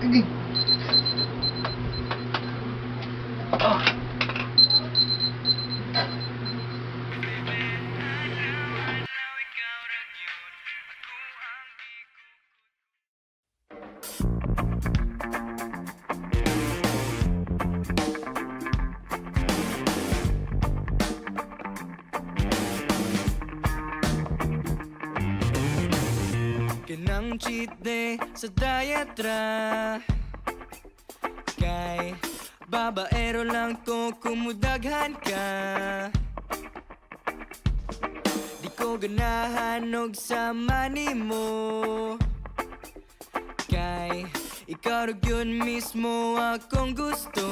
sige. Kanang cheat day sa diet ra kay babaero lang ko kumudaghan ka. Di ko ganahan og sama nimo kay ikaw ra gyud mismo akong gusto.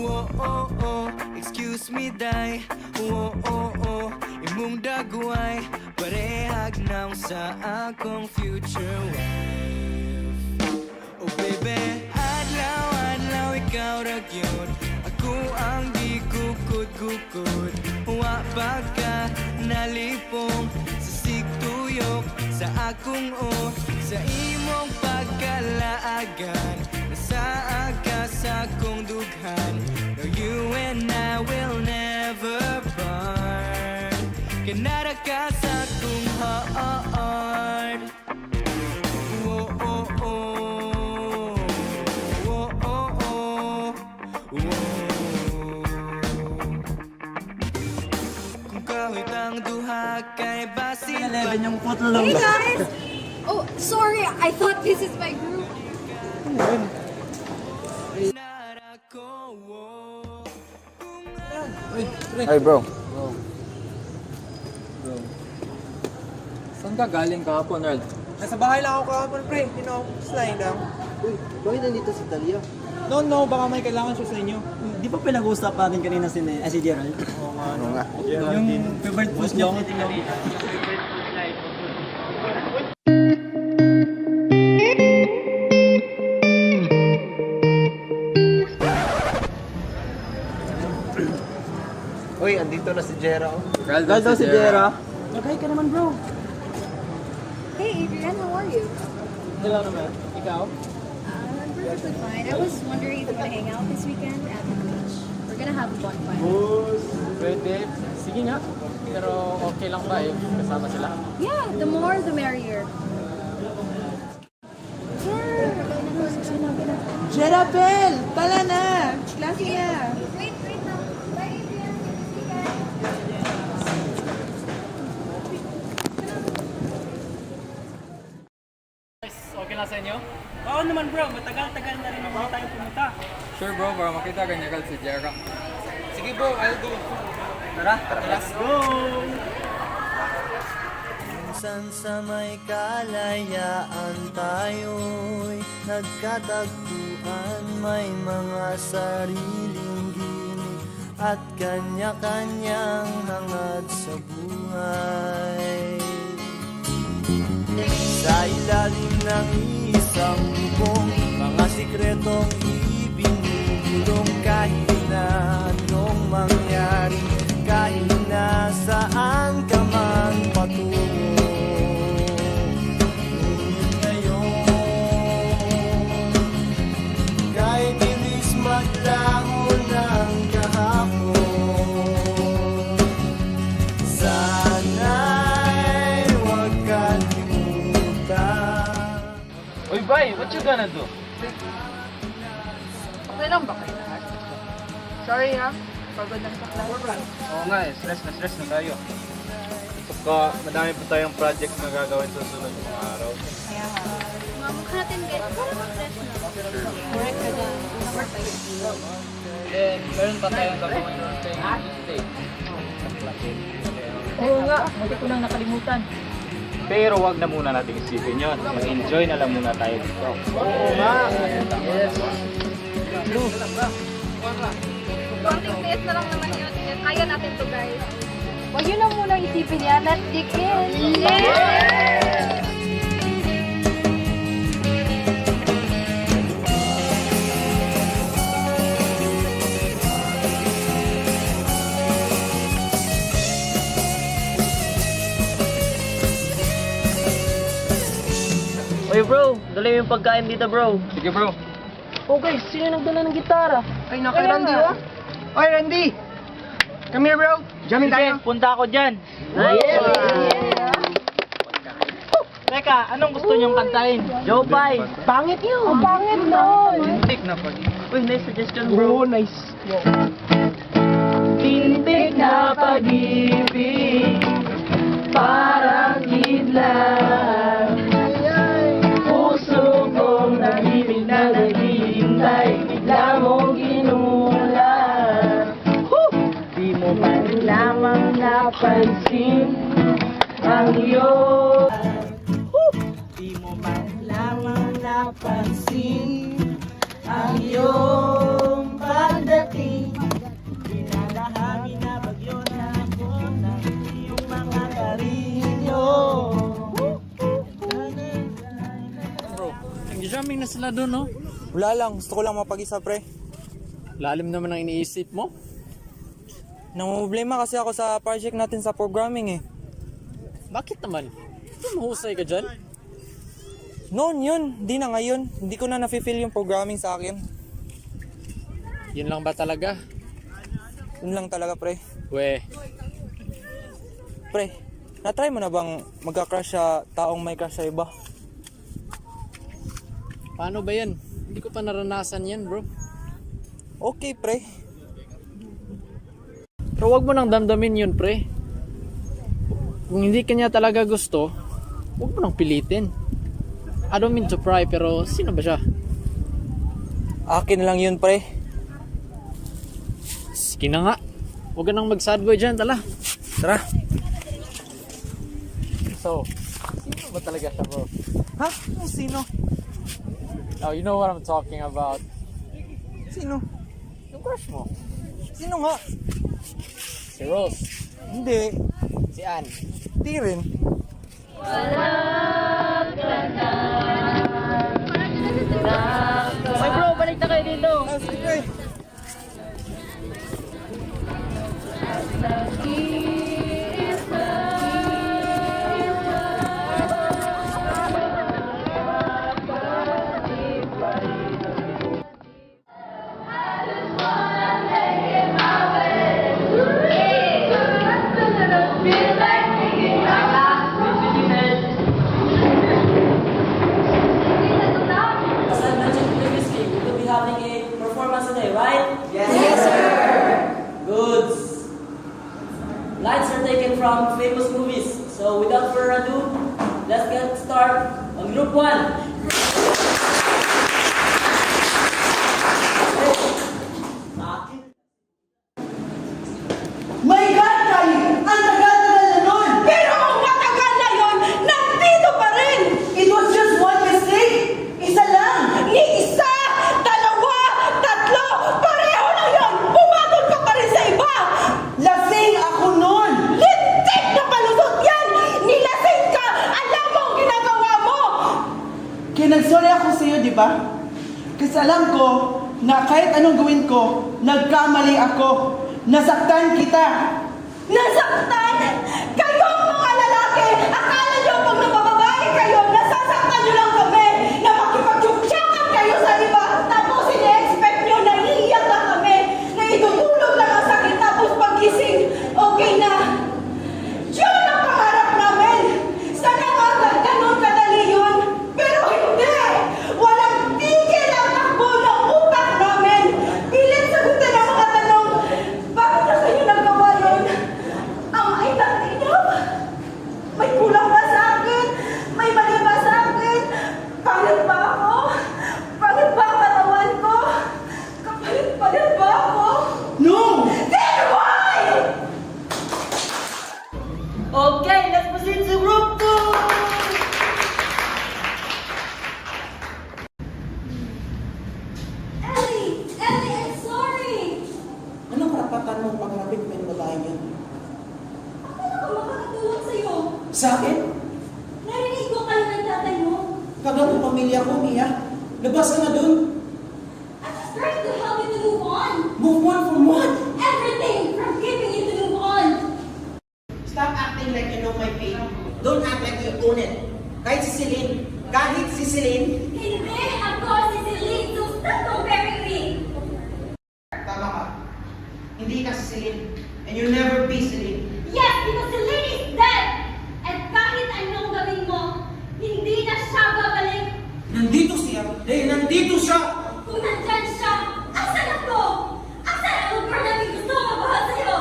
Oh, oh, oh, excuse me, day. Oh, oh, oh, imong dagway parehag naw sa akong future wife. Oh baby, adlaw, adlaw, ikaw ra gyud ako ang gikukod-kukod. Wa pa ka nalipong sa sigtuyok sa akong sa imong pagkalaagan. Nasaa ka sa akong dughan. No, you and I will never part. Kanara ka sa akong heart. Oh, oh, oh. Oh, oh, oh. Oh. Kung kahit ang duha kay basin pa. 11 yung putlong. Hey guys! Oh, sorry. I thought this is my group. Ay, bro. Saan ka galing kahapon, Earl? Nasa bahay lang ako kahapon, pre. Slide lang. Uy, bakit nandito si Talia? No, baka may kailangan siya sa inyo. Di ba pinag-uusap natin kanina si Gerald? Oo nga. Ano nga? Yung favorite post niyo. Uy, andito na si Jera. Gerald daw si Jera. Maghay ka naman, bro. Hey Adrian, how are you? Hello naman. Ikaw? I'm perfectly fine. I was wondering if you want to hang out this weekend at the beach. We're gonna have a bonfire. Pwede. Sige nga. Pero okay lang ba eh? Kasama sila? Yeah, the more the merrier. Jerabel! Tala na! Klase na! Wait now. Bye Adrian. See you guys. Okay lang sa inyo? Oo naman bro, matagal-tagal na rin naman tayo pumunta. Sure bro, para makita ka niya si Jera. Sige bro, I'll go. Tara. Let's go! Minsan sa may kalayaan tayo'y nagkatagpuan. May mga sariling ginig at kanya-kanyang hangad sa buhay. Sa ilalim ng isang bubong, mga sikretong ibinubulong. Kahit na anong mangyari, kahit na saan ka man patungo. Ngunit ngayon, kahit bilis maglaho ng kahapon, sana'y huwag kalimutan. Uy, bye! What you gonna do? Okay lang ba kayo lahat? Sorry ha, pagod lang sa class. Oo nga eh, stress na tayo. Saka madami pa tayong project na gagawin sa sunod mga araw. Kaya nga. Mukha natin guys. Para mag-fresh na. Correct ka dyan. Number 5. Then, meron pa tayong gagawin ng stay. Oo nga, hindi ko lang nakalimutan. Pero wag na muna natin isipin yun. Mag-enjoy na lang muna tayo dito. Oo nga! Yes! Konting taste na lang naman yun. Kaya natin to guys. Huwag yun lang muna isipin yan. Let's dig in! Yeah! Oy bro, dala mo yung pagkain dito bro. Sige bro. Oh guys, sino nagdala ng gitara? Ay, naka Randy, oh. Oy, Randy! Come here, bro. Jamming tayo. Punta ako dyan. Teka, anong gusto niyong kantahin? Joe Pai. Pangit yun. Pangit nun. Tintik na pag. Uy, nice suggestion bro. Oh, nice. Tintik na pag-ibig, parang kidlat. Puso kong nahimig na naghihintay, bigla mong ginulat. Di mo man lamang napansin ang iyong Di mo man lamang napansin ang iyong pagdating. Dinadahagi na bagyo na ako ng iyong mga karinyo. Bro, nag-jamming na sila doon, no? Wala lang, gusto ko lang mapag-isa, pre. Lalim naman ang iniisip mo. Namumblema kasi ako sa project natin sa programming eh. Bakit naman? Mahusay ka dyan? Noon yun, di na ngayon. Hindi ko na nafe-feel yung programming sa akin. Yun lang ba talaga? Yun lang talaga, pre. We, Pre, na-try mo na bang magka-crush sa taong may crush sa iba? paano ba yan? Hindi ko pa naranasan yan, bro. Okay, pre. Pero wag mo nang damdamin yun, pre. Kung hindi kanya talaga gusto, wag mo nang pilitin. I don't mean to pry, pero sino ba siya? Akin lang yun, pre. Sige na nga. Huwag ka nang mag-sad boy dyan, tala. Tara. So, sino ba talaga siya, bro? Ha? Sino? Oh, you know what I'm talking about. Sino? Yung crush mo. Sino nga? Si Rose. Hindi. Si Ann. Di rin. Oy bro, balik na kayo dito. Sige, pre. We'll be having a performance today, right? Yes, sir. Good. Lines are taken from famous movies. So without further ado, let's get started on group 1. My God, Kai! Ang tagal-tagal na nun! Pero kung matagal na yun, nandito pa rin! It was just one mistake! Isa lang! Ni isa! Dalawa! Tatlo! Pareho na yun! Pumatol ka pa rin sa iba! Lasing ako nun! Lintik na palusot yan! Nilasing ka! Alam mo ang ginagawa mo! Kaya nagsorry ako sa iyo, di ba? Kasi alam ko na kahit anong gawin ko, nagkamali ako. Nasaktan kita. Nasaktan? Kayo mga lalaki! Akala nyo pag nabababae kayo, nasasaktan nyo lang kami na makipagtsuktsakan kayo sa iba. Tapos ini-expect nyo na iiyak lang kami, na itutulog lang ang sakit tapos paggising, okay na. Yun ang pangarap namin. Sana nga ganun kadali yun. Pero hindi! Walang tigil ang takbo ng utak namin. Pilit sagutin ang mga tanong. Bakit na kayo nagawa yun? Ang ay natinap? May kulang ba sa akin? May mali ba sa akin? Pangit ba ako? Pangit ba ang katawan ko? Kapalit-palit ba ako? No! Then why? Okay, let's proceed to group 2. Ellie! Ellie, I'm sorry! Anong karapatan mo paglapit mo yung babae niya? Akala ko makakatulong sa'yo. Sa akin? Narinig ko kayo ng tatay mo. Kagang pamilya ko, Mia. Labas ka na dun. I'm just trying to help you to move on. Move on from what? Everything from giving you to move on. Stop acting like you know my pain. Don't act like you own it. Kahit si Celine. Kahit si Celine. Hindi ako si Celine. So stop comparing me. Tama ka. Hindi ka si Celine. And you'll never be Celine. Yes, because Celine is dead. At kahit anong gawin mo, hindi na siya babalik. Nandito siya. Nandito siya. Kung nandyan siya, asan ako? Asan ang girl na may gusto magmahal sa'yo?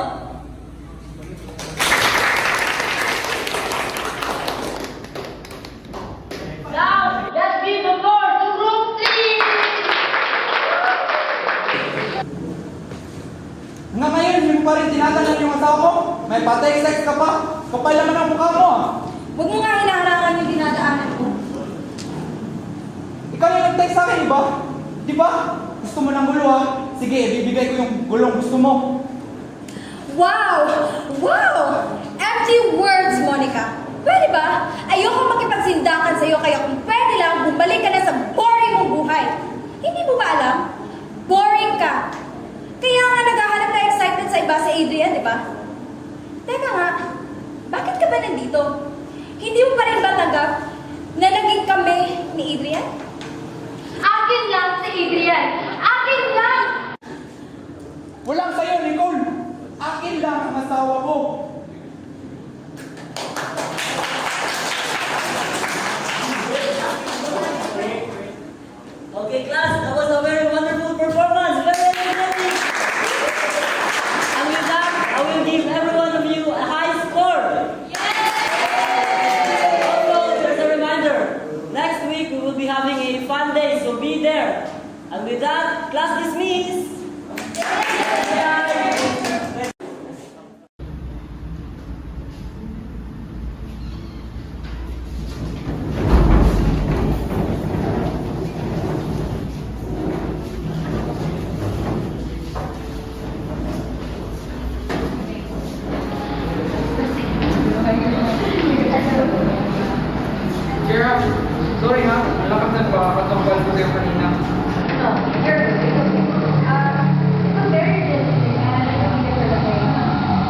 Now, let's give the floor to Room 3! Hanggang ngayon, hindi mo pa rin tinatanong yung asawa ko? May pa-text ka pa? Kapal naman ang mukha mo ah. Huwag mo nga hinaharangan yung dinadaanan ko. Ikaw yung nag-text sa akin, di ba? Di ba? Gusto mo ng gulo ah. Sige, bibigay ko yung gulong gusto mo. Wow! Wow! Empty words, Monica. Pwede ba? Ayoko makipagsindakan sa'yo kaya kung pwede lang, bumalik ka na sa boring mong buhay. Hindi mo ba alam? Boring ka. Kaya nga naghahanap na excitement sa iba sa Adrian, di ba? Teka nga, bakit ka ba nandito? Hindi mo pa rin ba tanggap na naging kami ni Adrian? Akin lang si Adrian! Akin lang! Walang sa'yo, Nicole. Akin lang ang asawa ko. Okay, class, that was a very wonderful performance. Very energetic. And with that, I will give every one of you a high score. Also, there's a reminder. Next week, we will be having a fun day, so be there. And with that, class dismissed. Gerald, sorry ha. Malakad na ba? Katambal ko kayo kanina. No, you're good. It's okay. It was very interesting and I don't think it's okay.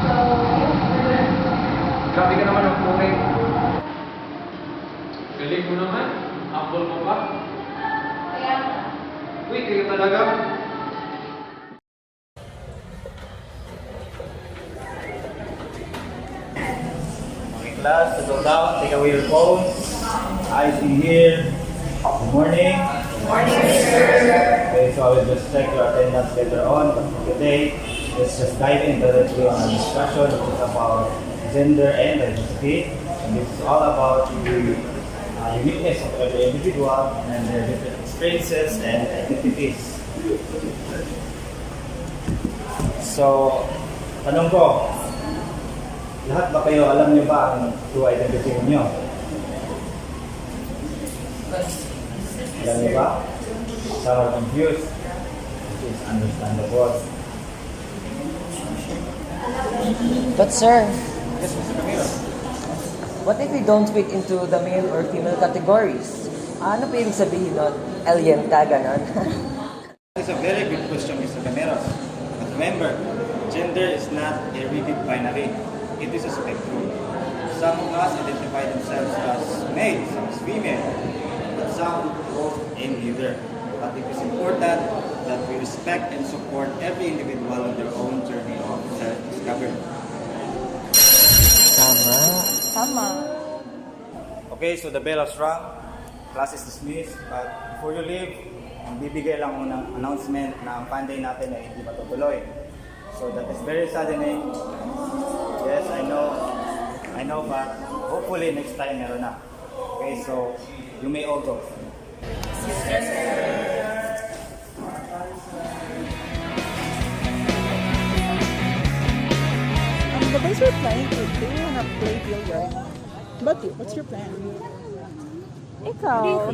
So, yeah, we're good. Grabe ka naman ang kulay. Galing mo naman. Apple mo ba? Kaya, Uy, kayo talaga. Okay, class, settle down, take away your phones. I see here. Good morning. Good morning, sir. Okay, so I will just check your attendance later on. But for today, let's just dive in directly on a discussion which is about gender and diversity. And this is all about the uniqueness of every individual and their different experiences and identities. So, tanong ko, lahat ba kayo, alam niyo ba ang true identity niyo? Alam niyo ba? Some are confused. It is understandable. But sir, Yes, Mr. Camilo. what if we don't fit into the male or female categories? Ano pa ibig sabihin nun? Alien ka, ganon? It's a very good question, Mr. Cameros. But remember, gender is not a rigid binary. It is a spectrum. Some of us identify themselves as male, some as female, but some both in either. But it is important that we respect and support every individual on their own journey of self-discovery. Tama. tama. Okay, so the bell has rung. Class is dismissed. But before you leave, bibigay lang mo ng announcement na ang fun day natin ay hindi matutuloy. So that is very saddening. Yes, I know, but hopefully next time meron na. Okay, so you may all go. The boys were planning to they wanna play billiard. But you, what's your plan? Ikaw,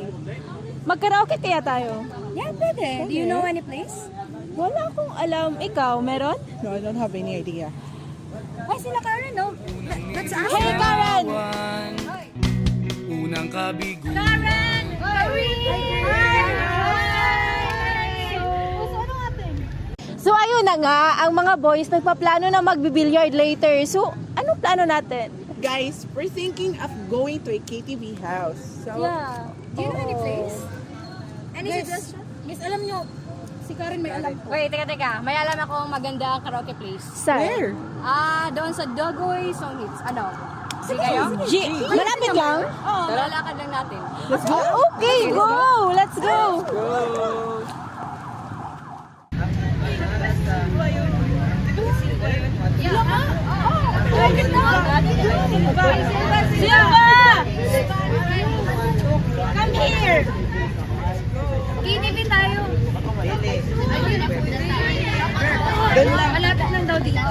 Mag-karaoke kaya tayo? yeah, pwede. Do you know any place? Wala akong alam. Ikaw, meron? No, I don't have any idea. Ay, sila Karen, no? Let's ask Hey, Karen! Unang kabigo. Karen! So, ayun na nga, ang mga boys nagpaplano na magbibilyard later. So, anong plano natin? Guys, we're thinking of going to a KTV house. So, Yeah. Do you know any place? Any Yes. suggestion? Miss, alam nyo, si Karen may alam po. Wait, teka. May alam akong magandang karaoke place. where? Doon sa Dogoy Song Hits. Ano? Sige kayo? Malapit lang? Oo, lalakad lang natin. Okay, go! Let's go! Silva! Come here! KTV tayo. Malapit lang daw dito.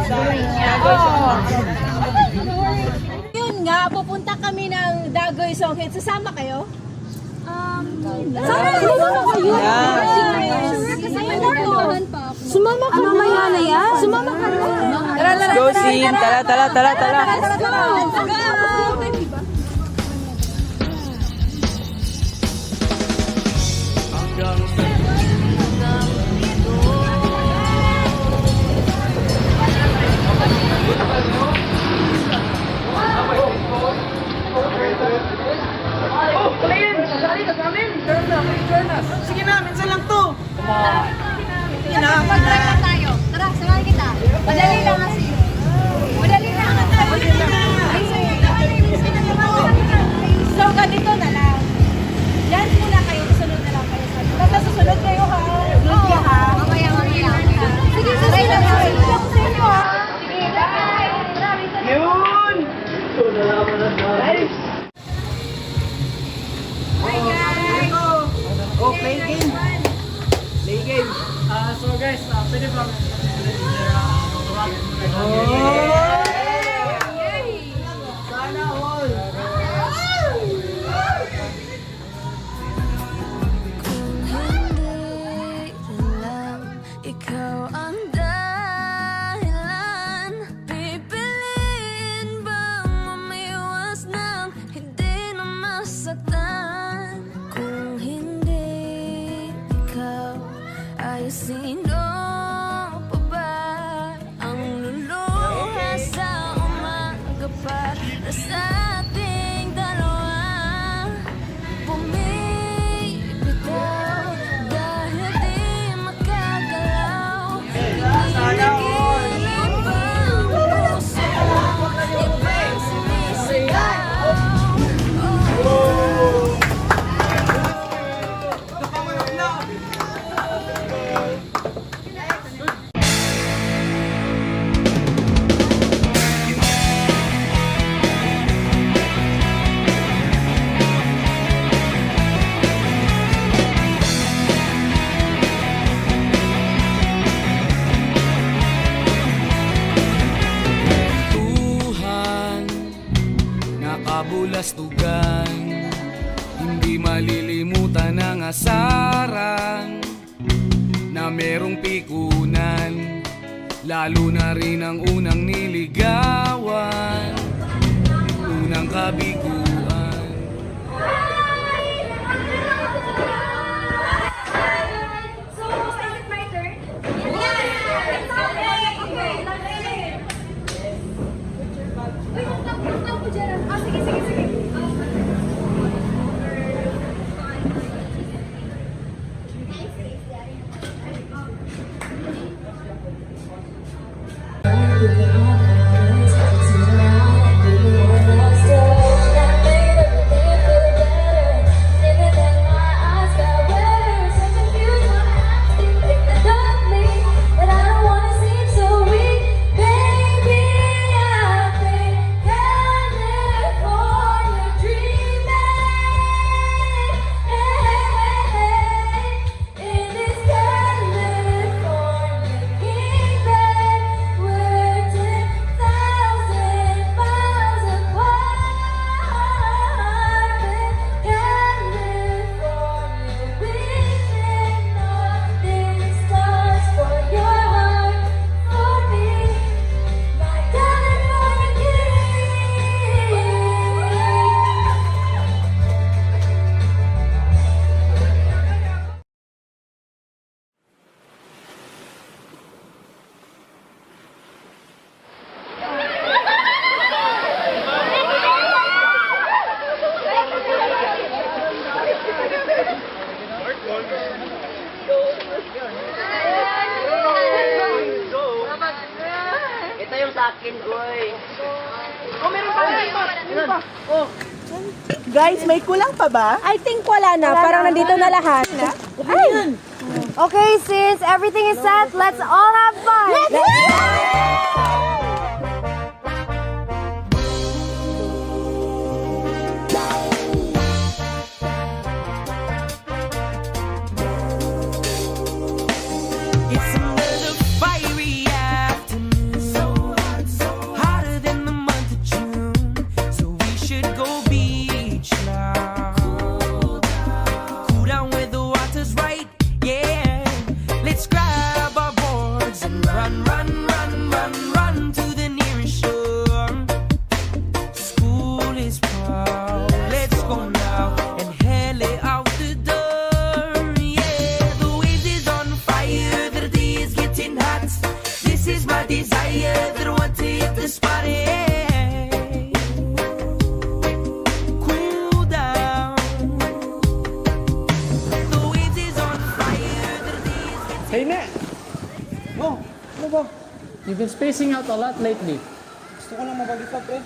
Yun nga, pupunta kami ng Dagoy Song Hits. Sasama kayo? Sasama kayo? Sumama ka mamaya na yan. Sumama ka na. Let's go, Sin. Tara. Sige na, minsan lang to. Mag-try na tayo. Tara, samahan kita. Madali lang kasi. Madali lang. So, ganito na lang. Dance muna kayo, susunod na lang kayo. Basta susunod kayo ha. Susunod ka ha. Mamaya. Sige, Try lang kayo. sa inyo ha. Yun! Oh, play game. Play game. So guys, pwede ba? Sana all. Ikaw ang dahilan. Pipiliin bang umiwas ng hindi na masaktan? Kung hindi ikaw, ay sino pa ba ang luluha sa umaga para sa ating dalawa? Bumibitaw dahil di makagalaw. Pinigilan ba ang puso mo? Ibang sumisigaw. Tuhan, nakabulastugan, hindi malilimutan ang asaran na merong pikunan, lalo na rin ang unang niligawan, unang kabiguan. So, is it my turn? Yes! Uy, magtap ko dyan. Sige. Guys, may kulang pa ba? I think wala na. Parang nandito na lahat. Ay! Okay, since everything is set, let's all have fun! It's another fiery afternoon. Hotter than the month of June. So we should go beach now. Cool down where the water's right, yeah. Let's grab our boards and run, run, run, run, run to the nearest shore. School is proud. Let's go now and hell it out the door. Yeah, the waves is on fire. The day is getting hot. This is my desire. That I want to hit the spot. Yeah. Cool down. The waves is on fire. The day is getting Hey, Ne! Oh, ano ba? You've been spacing out a lot lately. Gusto ko lang mabagita, pre.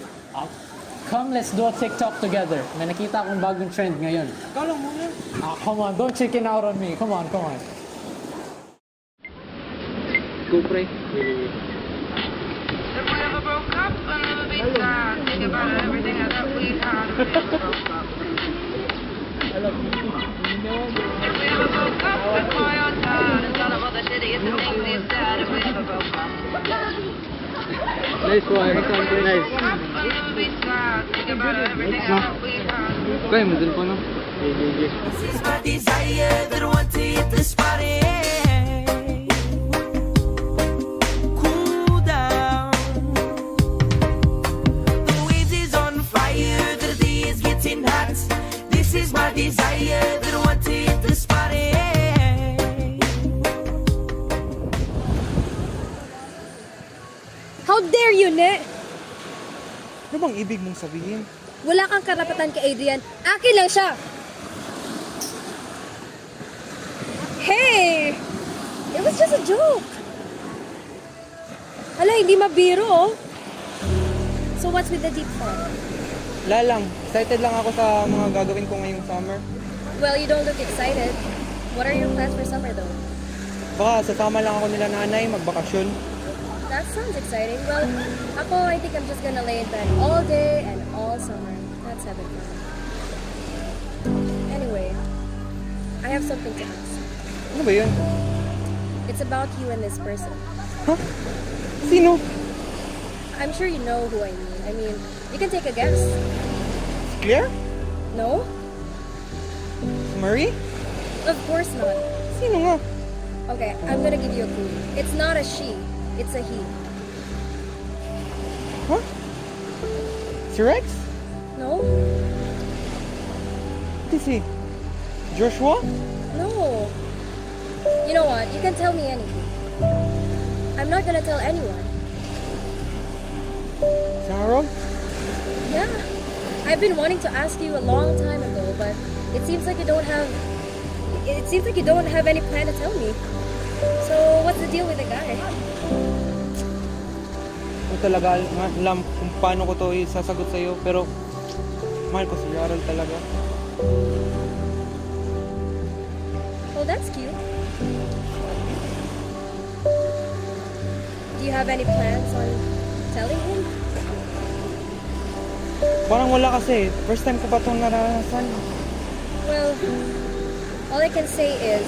Come, let's do a TikTok together. May nakita akong bagong trend ngayon. Ikaw lang muna. Come on, don't chicken out on me. Come on, come on. Go, pre. Nice one. Nice. Kaya mo din po, no? This is my desire that I want to hit the spot. Yeah. Cool down. The waves is on fire. The day is getting hot. This is my desire that I want to hit the spot. Yeah. How dare you, Ne? Ano bang ibig mong sabihin? Wala kang karapatan kay Adrian. Akin lang siya. Hey! It was just a joke. Hala, hindi mabiro, oh. So what's with the deep thought? Wala lang. Excited lang ako sa mga gagawin ko ngayong summer. Well, you don't look excited. What are your plans for summer, though? Baka sasama lang ako nila nanay, magbakasyon. That sounds exciting. Well, ako, I think I'm just gonna lay in bed all day and all summer. That's having fun. Anyway, I have something to ask. Ano ba yun? It's about you and this person. Sino? I'm sure you know who I mean. I mean, you can take a guess. Claire? No? Marie? Of course not. Sino nga? Okay, I'm gonna give you a clue. It's not a she, it's a he. Huh? Si Rex? No? What is he? Joshua? No. You know what? You can tell me anything. I'm not gonna tell anyone. Si Harold? Yeah. I've been wanting to ask you a long time ago, but it seems like you don't have any plan to tell me. So, what's the deal with the guy? Hindi talaga alam kung paano ko to isasagot sa'yo, pero mahal ko si Harold talaga. Well, that's cute. Do you have any plans on telling him? Parang wala kasi. First time ko pa itong naranasan. Well, all I can say is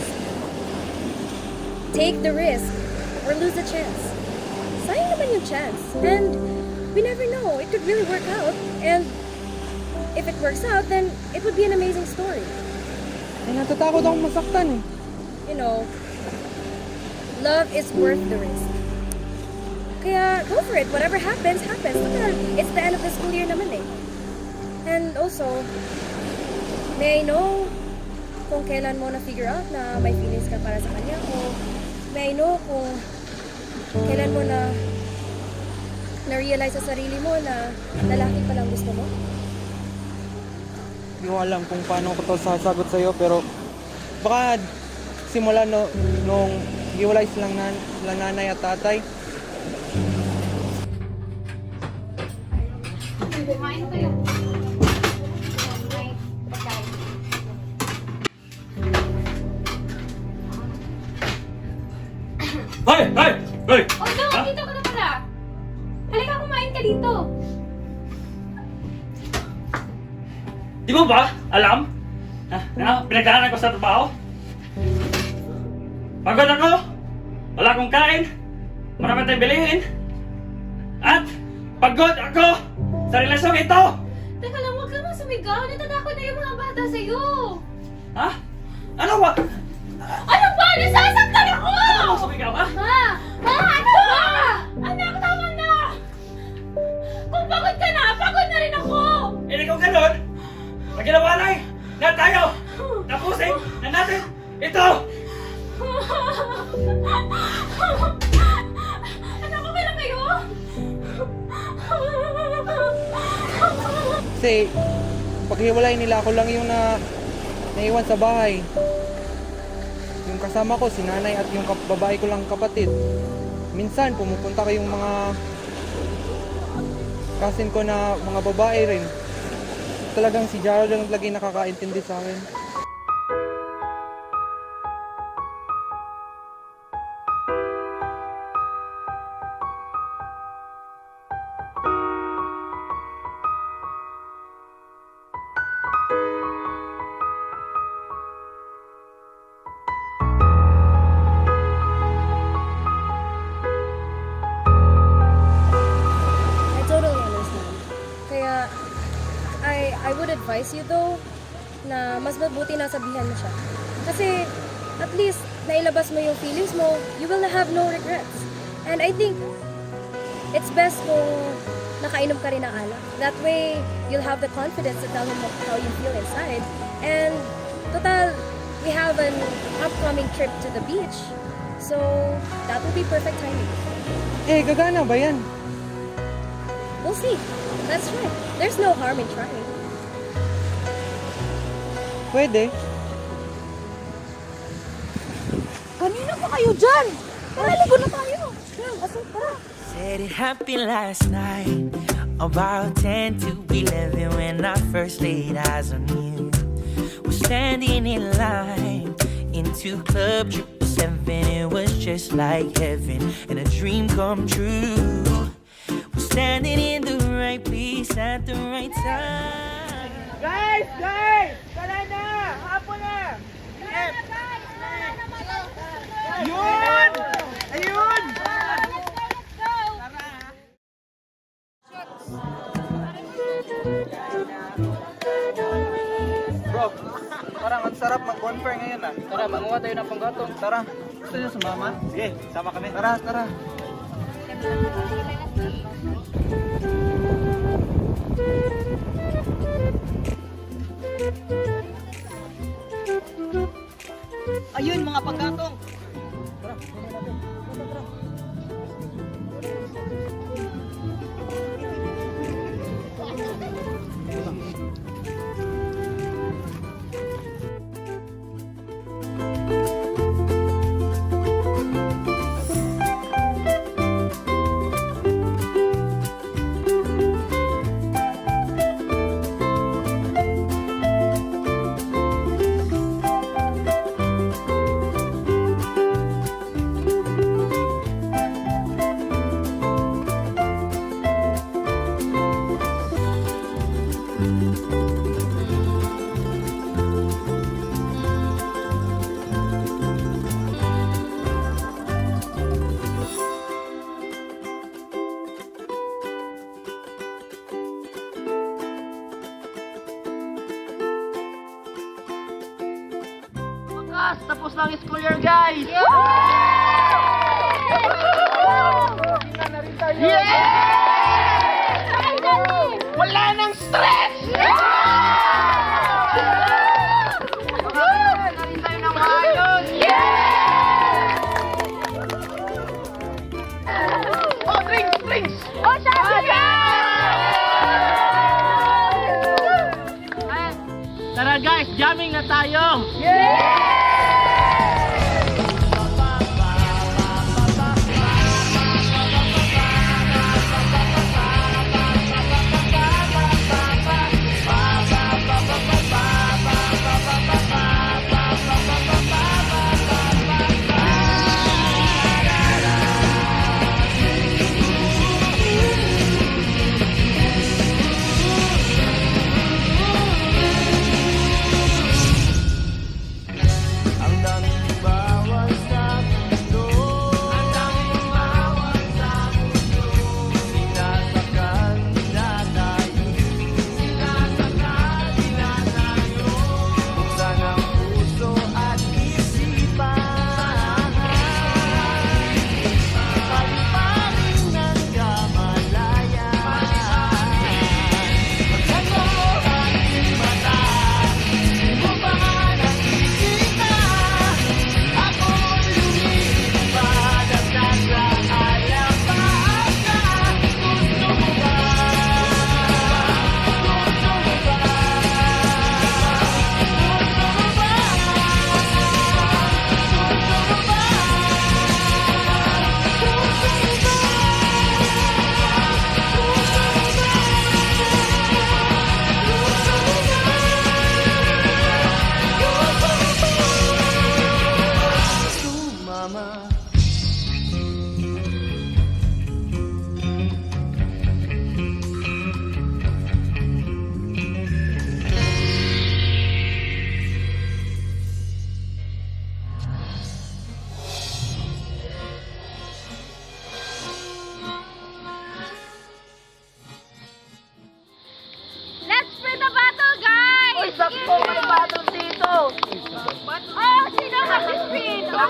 take the risk or lose the chance. Sayang naman yung chance. And we never know. It could really work out. And if it works out, then it would be an amazing story. Ay, natatakot akong masaktan eh. You know, love is worth the risk. Kaya go for it. Whatever happens, happens. Total, it's the end of the school year naman eh. And also, may I know kung kailan mo na-figure out na may feelings ka para sa kanya o may I know kung kailan mo na-realize sa sarili mo na lalaki pa lang gusto mo? Hindi ko alam kung paano ko to sasagot sa'yo, pero baka simula nung hiwalay silang nanay at tatay, Kumain kayo. May pagkain. Hoy! Hoy! Hoy! Oh no, dito ka na pala. Halika, kumain ka dito. Di mo ba alam na pinagdaanan ko sa trabaho? Pagod ako, wala akong kain, marami tayong bilihin, at pagod ako sa relasyong ito! Teka lang, huwag ka nga sumigaw. Natatakot na yung mga bata sa'yo. Ha? Ano ba? Ano ba? Nasasaktan ako! Ano ba sumigaw, ha? Ha? Ha? Ano ba? Anak, tama na! Kung pagod ka na, pagod na rin ako! Hindi ko ganun! Pag ginawa na tayo! Tapusin na natin ito! Anak, okay lang kayo? Kasi, paghiwalay nila, ako lang yung naiwan sa bahay. Yung kasama ko, si nanay at yung babae ko lang kapatid. Minsan, pumupunta kayong mga cousin ko na mga babae rin. Talagang si Gerald lang lagi nakakaintindi sa akin. I totally understand. Kaya, I would advise you though, na mas mabuti na sabihan mo siya. Kasi, at least, nailabas mo yung feelings mo, you will have no regrets. And I think, it's best kung nakainom ka rin ng alak. That way, you'll have the confidence to tell him how you feel inside. And, total, we have an upcoming trip to the beach. So, that will be perfect timing. Eh, gagana ba yan? We'll see. That's right. There's no harm in trying. Pwede. Kanina pa kayo dyan? Naligo na tayo. Tara. Said it happened last night, about 10 to 11 when I first laid eyes on you. We're standing in line into Club 777. It was just like heaven and a dream come true. We're standing in the right place at the right time. Guys! Guys! Tara na! Hapon na! Ayun! Ayun! Bro, parang ang sarap mag-bonfire ngayon ah. Tara, manguha tayo ng panggatong. Tara. Gusto niyo sumama? Sige, sama kami. Tara, tara. Ayun, mga pagkatong. Tapos lang school year, guys! Wala nang stress! Narin tayo ng maayos! Oh, drinks! Drinks! Oh, sabi! Tara guys, jamming na tayo!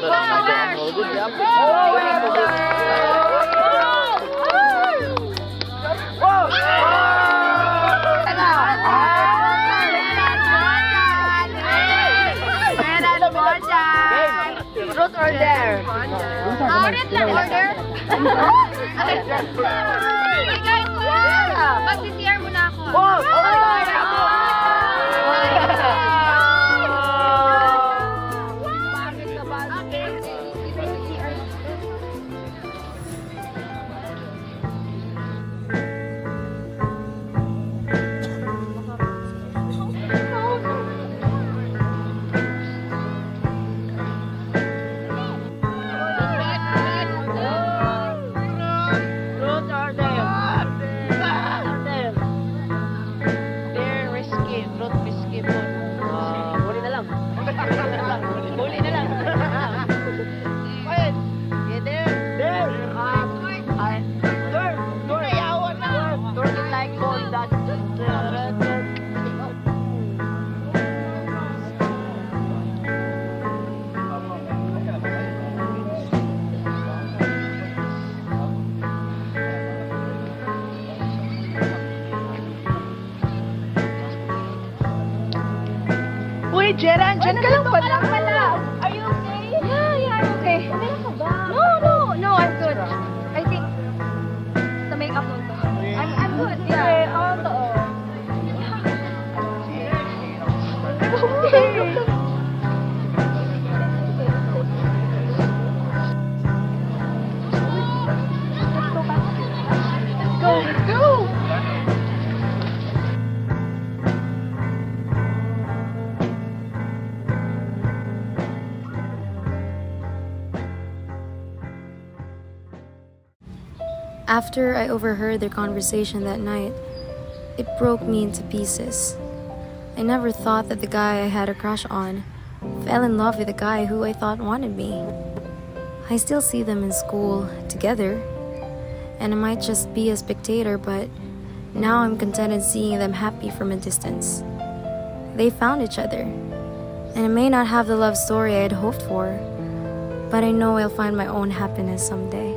Truth or dare? Ulit lang, order. Hey guys, mag-CCR muna ako. Uy, Jera, andyan ka lang pala. Are you okay? Yeah, I'm okay. Umiyak ka ba? No, I'm good. I think, sa makeup mo to. I'm good, yeah. Oo. Let's go. After I overheard their conversation that night, it broke me into pieces. I never thought that the guy I had a crush on fell in love with the guy who I thought wanted me. I still see them in school together, and I might just be a spectator, but now I'm contented seeing them happy from a distance. They found each other, and I may not have the love story I had hoped for, but I know I'll find my own happiness someday.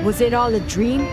Was it all a dream?